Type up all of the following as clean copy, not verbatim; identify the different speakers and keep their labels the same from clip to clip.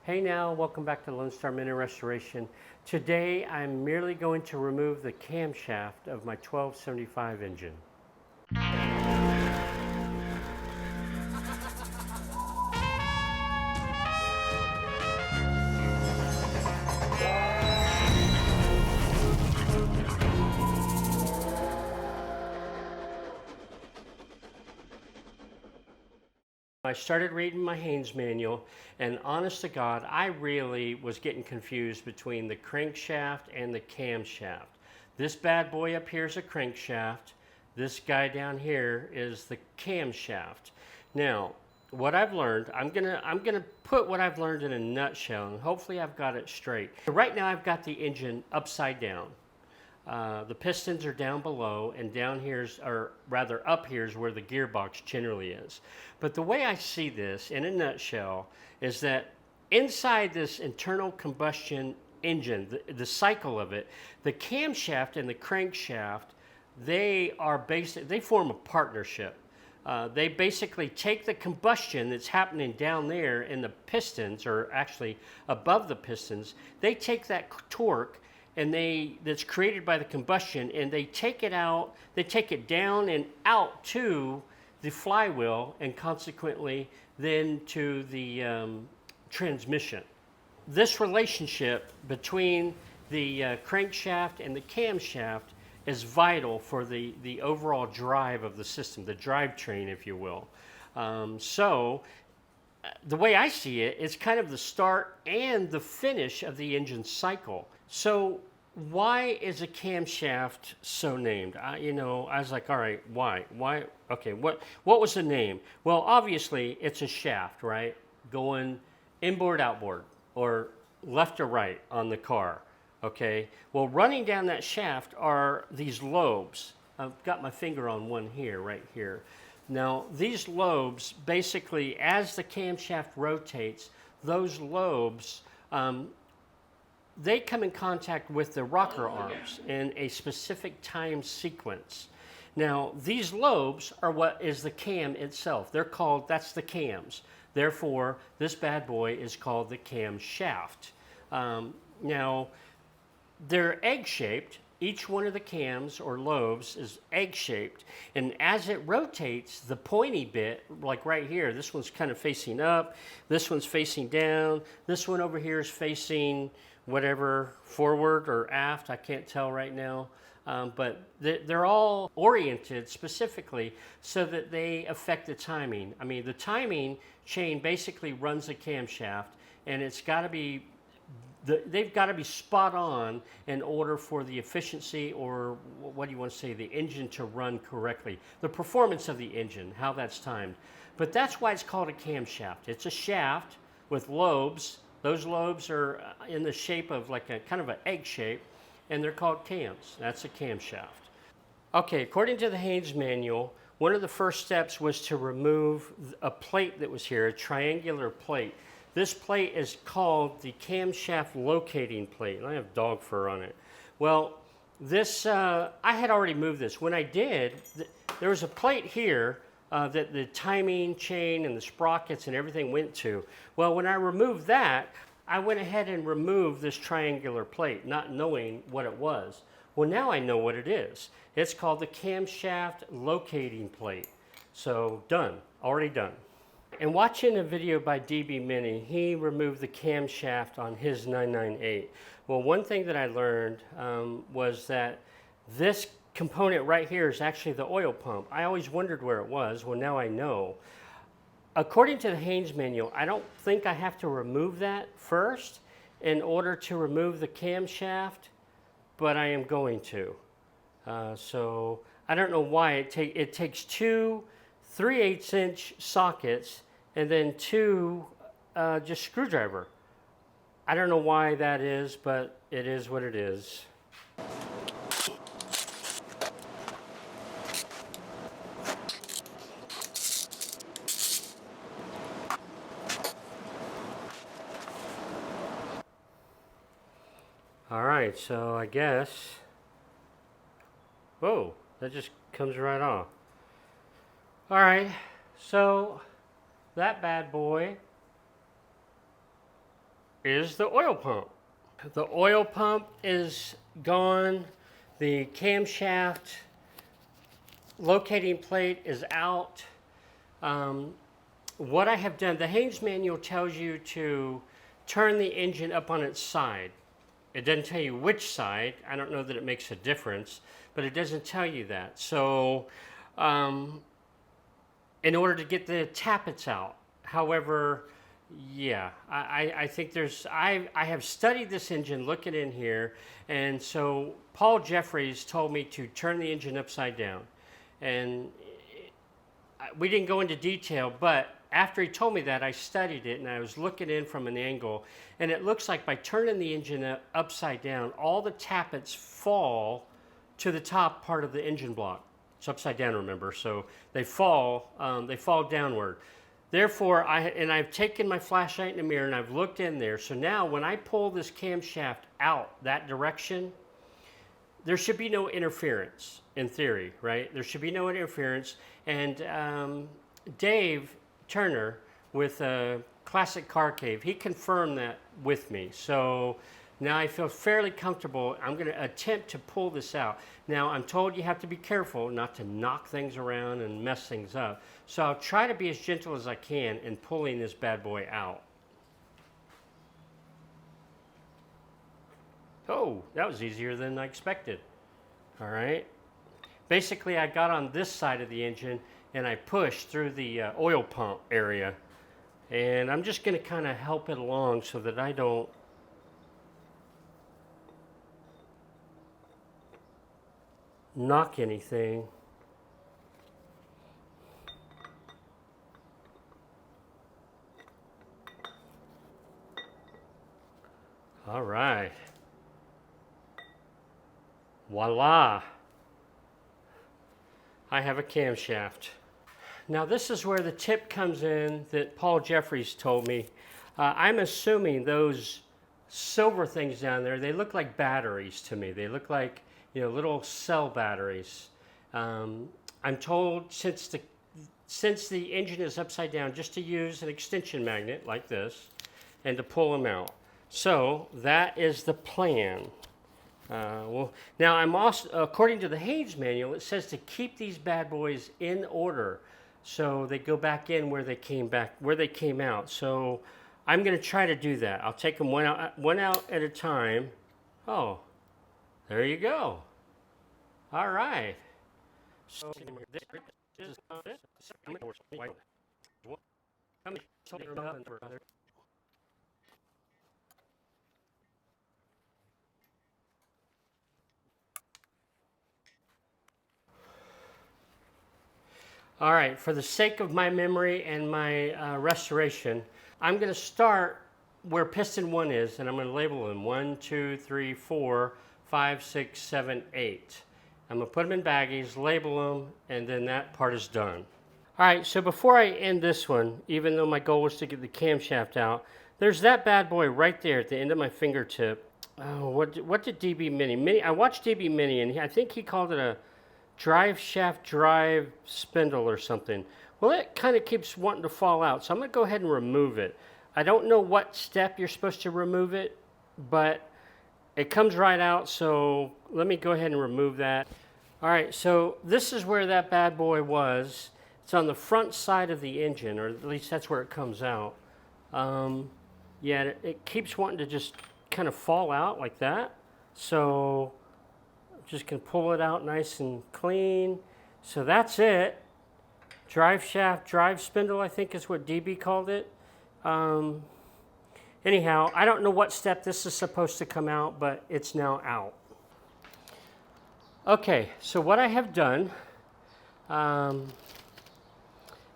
Speaker 1: Hey now, welcome back to Lone Star Mini Restoration. Today I'm merely going to remove the camshaft of my 1275 engine. I started reading my Haynes manual, and honest to God, I really was getting confused between the crankshaft and the camshaft. This bad boy up here is a crankshaft. This guy down here is the camshaft. Now, what I've learned, I'm gonna put what I've learned in a nutshell, and hopefully I've got it straight. Right now, I've got the engine upside down. The pistons are down below, and down here's, or rather up here's where the gearbox generally is. But the way I see this in a nutshell is that inside this internal combustion engine, the cycle of it, the camshaft and the crankshaft, they form a partnership. They basically take the combustion that's happening down there in the pistons, or actually above the pistons, they take that torque and that's created by the combustion, and they take it out, they take it down and out to the flywheel, and consequently then to the transmission. This relationship between the crankshaft and the camshaft is vital for the overall drive of the system, the drivetrain, if you will. The way I see it, it's kind of the start and the finish of the engine cycle. So why is a camshaft so named? I was like, all right, why? Okay, what was the name? Well, obviously it's a shaft, right? Going inboard, outboard, or left or right on the car, okay? Well, running down that shaft are these lobes. I've got my finger on one here, right here. Now, these lobes, basically, as the camshaft rotates, those lobes, they come in contact with the rocker arms in a specific time sequence. Now, these lobes are what is the cam itself. That's the cams. Therefore, this bad boy is called the camshaft. Now, they're egg-shaped. Each one of the cams or lobes is egg-shaped, and as it rotates, the pointy bit, like right here, this one's kind of facing up, this one's facing down, this one over here is facing whatever, forward or aft, I can't tell right now, but they're all oriented specifically so that they affect the timing. I mean, the timing chain basically runs the camshaft, and it's got to be they've got to be spot on in order for the efficiency, or what do you want to say, the engine to run correctly. The performance of the engine, how that's timed. But that's why it's called a camshaft. It's a shaft with lobes. Those lobes are in the shape of like a kind of an egg shape, and they're called cams. That's a camshaft. Okay, according to the Haynes manual, one of the first steps was to remove a plate that was here, a triangular plate. This plate is called the camshaft locating plate, and I have dog fur on it. Well, this, I had already moved this. When I did, there was a plate here that the timing chain and the sprockets and everything went to. Well, when I removed that, I went ahead and removed this triangular plate, not knowing what it was. Well, now I know what it is. It's called the camshaft locating plate. So done, already done. And watching a video by DB Mini, he removed the camshaft on his 998. Well, one thing that I learned was that this component right here is actually the oil pump. I always wondered where it was. Well, now I know. According to the Haynes manual, I don't think I have to remove that first in order to remove the camshaft, but I am going to. So I don't know why it takes two 3/8" sockets and then two just screwdriver. I don't know why that is, but it is what it is. All right, so I guess, whoa, that just comes right off. All right, so that bad boy is the oil pump. The oil pump is gone. The camshaft locating plate is out. What I have done, the Haynes manual tells you to turn the engine up on its side. It doesn't tell you which side. I don't know that it makes a difference, but it doesn't tell you that. So in order to get the tappets out. However, yeah, I think I have studied this engine looking in here, and so Paul Jeffries told me to turn the engine upside down. And we didn't go into detail, but after he told me that, I studied it and I was looking in from an angle, and it looks like by turning the engine upside down, all the tappets fall to the top part of the engine block. It's upside down, remember, so they fall downward. Therefore, I've taken my flashlight in the mirror and I've looked in there. So now when I pull this camshaft out that direction, there should be no interference in theory, right? There should be no interference. And Dave Turner with Classic Car Cave, he confirmed that with me. So now I feel fairly comfortable. I'm going to attempt to pull this out. Now I'm told you have to be careful not to knock things around and mess things up. So I'll try to be as gentle as I can in pulling this bad boy out. Oh, that was easier than I expected. All right. Basically, I got on this side of the engine and I pushed through the oil pump area. And I'm just going to kind of help it along so that I don't knock anything. All right. Voila. I have a camshaft. Now this is where the tip comes in that Paul Jeffries told me. I'm assuming those silver things down there, they look like batteries to me. They look like, you know, little cell batteries. I'm told since the engine is upside down, just to use an extension magnet like this and to pull them out. So that is the plan. Well, now I'm also, according to the Haynes manual, it says to keep these bad boys in order, so they go back in where they came out. So I'm going to try to do that. I'll take them one out at a time. Oh, there you go. All right. So all right, for the sake of my memory and my restoration, I'm going to start where piston 1 is, and I'm going to label them 1, 2, 3, 4, 5, 6, 7, 8. I'm going to put them in baggies, label them, and then that part is done. All right, so before I end this one, even though my goal was to get the camshaft out, there's that bad boy right there at the end of my fingertip. Oh, what did DB Mini? I watched DB Mini, and I think he called it a drive shaft drive spindle or something. Well, it kind of keeps wanting to fall out, so I'm going to go ahead and remove it. I don't know what step you're supposed to remove it, but it comes right out, so let me go ahead and remove that. All right, so this is where that bad boy was. It's on the front side of the engine, or at least that's where it comes out. Yeah, it keeps wanting to just kind of fall out like that. So I'm just going to pull it out nice and clean. So that's it. Drive shaft, drive spindle, I think is what DB called it. Anyhow, I don't know what step this is supposed to come out, but it's now out. Okay, so what I have done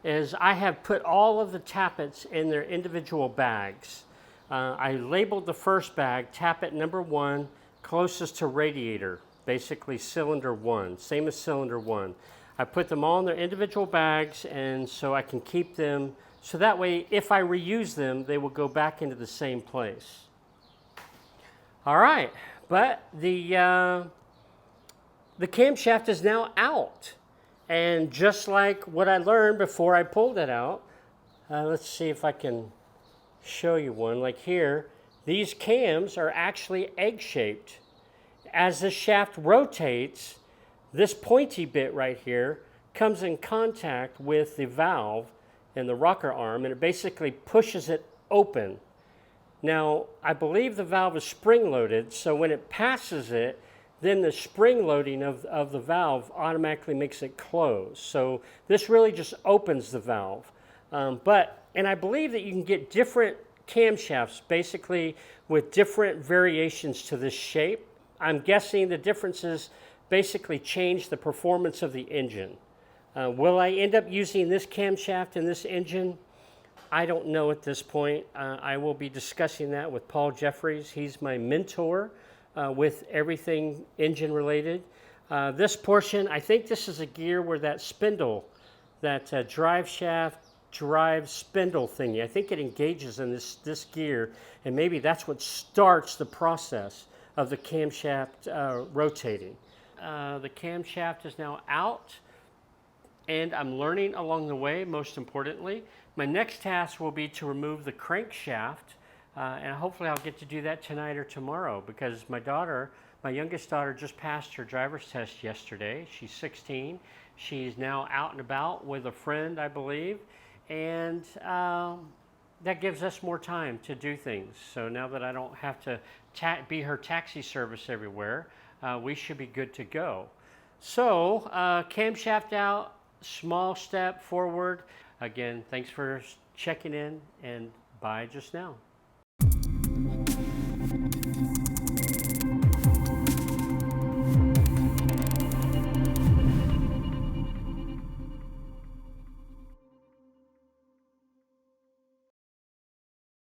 Speaker 1: is I have put all of the tappets in their individual bags. I labeled the first bag, tappet number 1, closest to radiator, basically cylinder 1, same as cylinder 1. I put them all in their individual bags, and so I can keep them, so that way if I reuse them, they will go back into the same place. All right, but the camshaft is now out. And just like what I learned before I pulled it out, let's see if I can show you one. Like here, These cams are actually egg-shaped. As the shaft rotates, this pointy bit right here comes in contact with the valve and the rocker arm, and it basically pushes it open. Now, I believe the valve is spring-loaded, so when it passes it, then the spring loading of the valve automatically makes it close. So this really just opens the valve. And I believe that you can get different camshafts basically with different variations to this shape. I'm guessing the differences basically change the performance of the engine. Will I end up using this camshaft in this engine? I don't know at this point. I will be discussing that with Paul Jeffries. He's my mentor with everything engine related. This portion, I think this is a gear where that spindle, that drive shaft, drive spindle thingy, I think it engages in this gear, and maybe that's what starts the process of the camshaft rotating. The camshaft is now out, and I'm learning along the way, most importantly. My next task will be to remove the crankshaft, and hopefully I'll get to do that tonight or tomorrow, because my youngest daughter just passed her driver's test yesterday. She's 16. She's now out and about with a friend, I believe, and that gives us more time to do things. So now that I don't have to be her taxi service everywhere, we should be good to go. So camshaft out, small step forward. Again, thanks for checking in, and bye just now.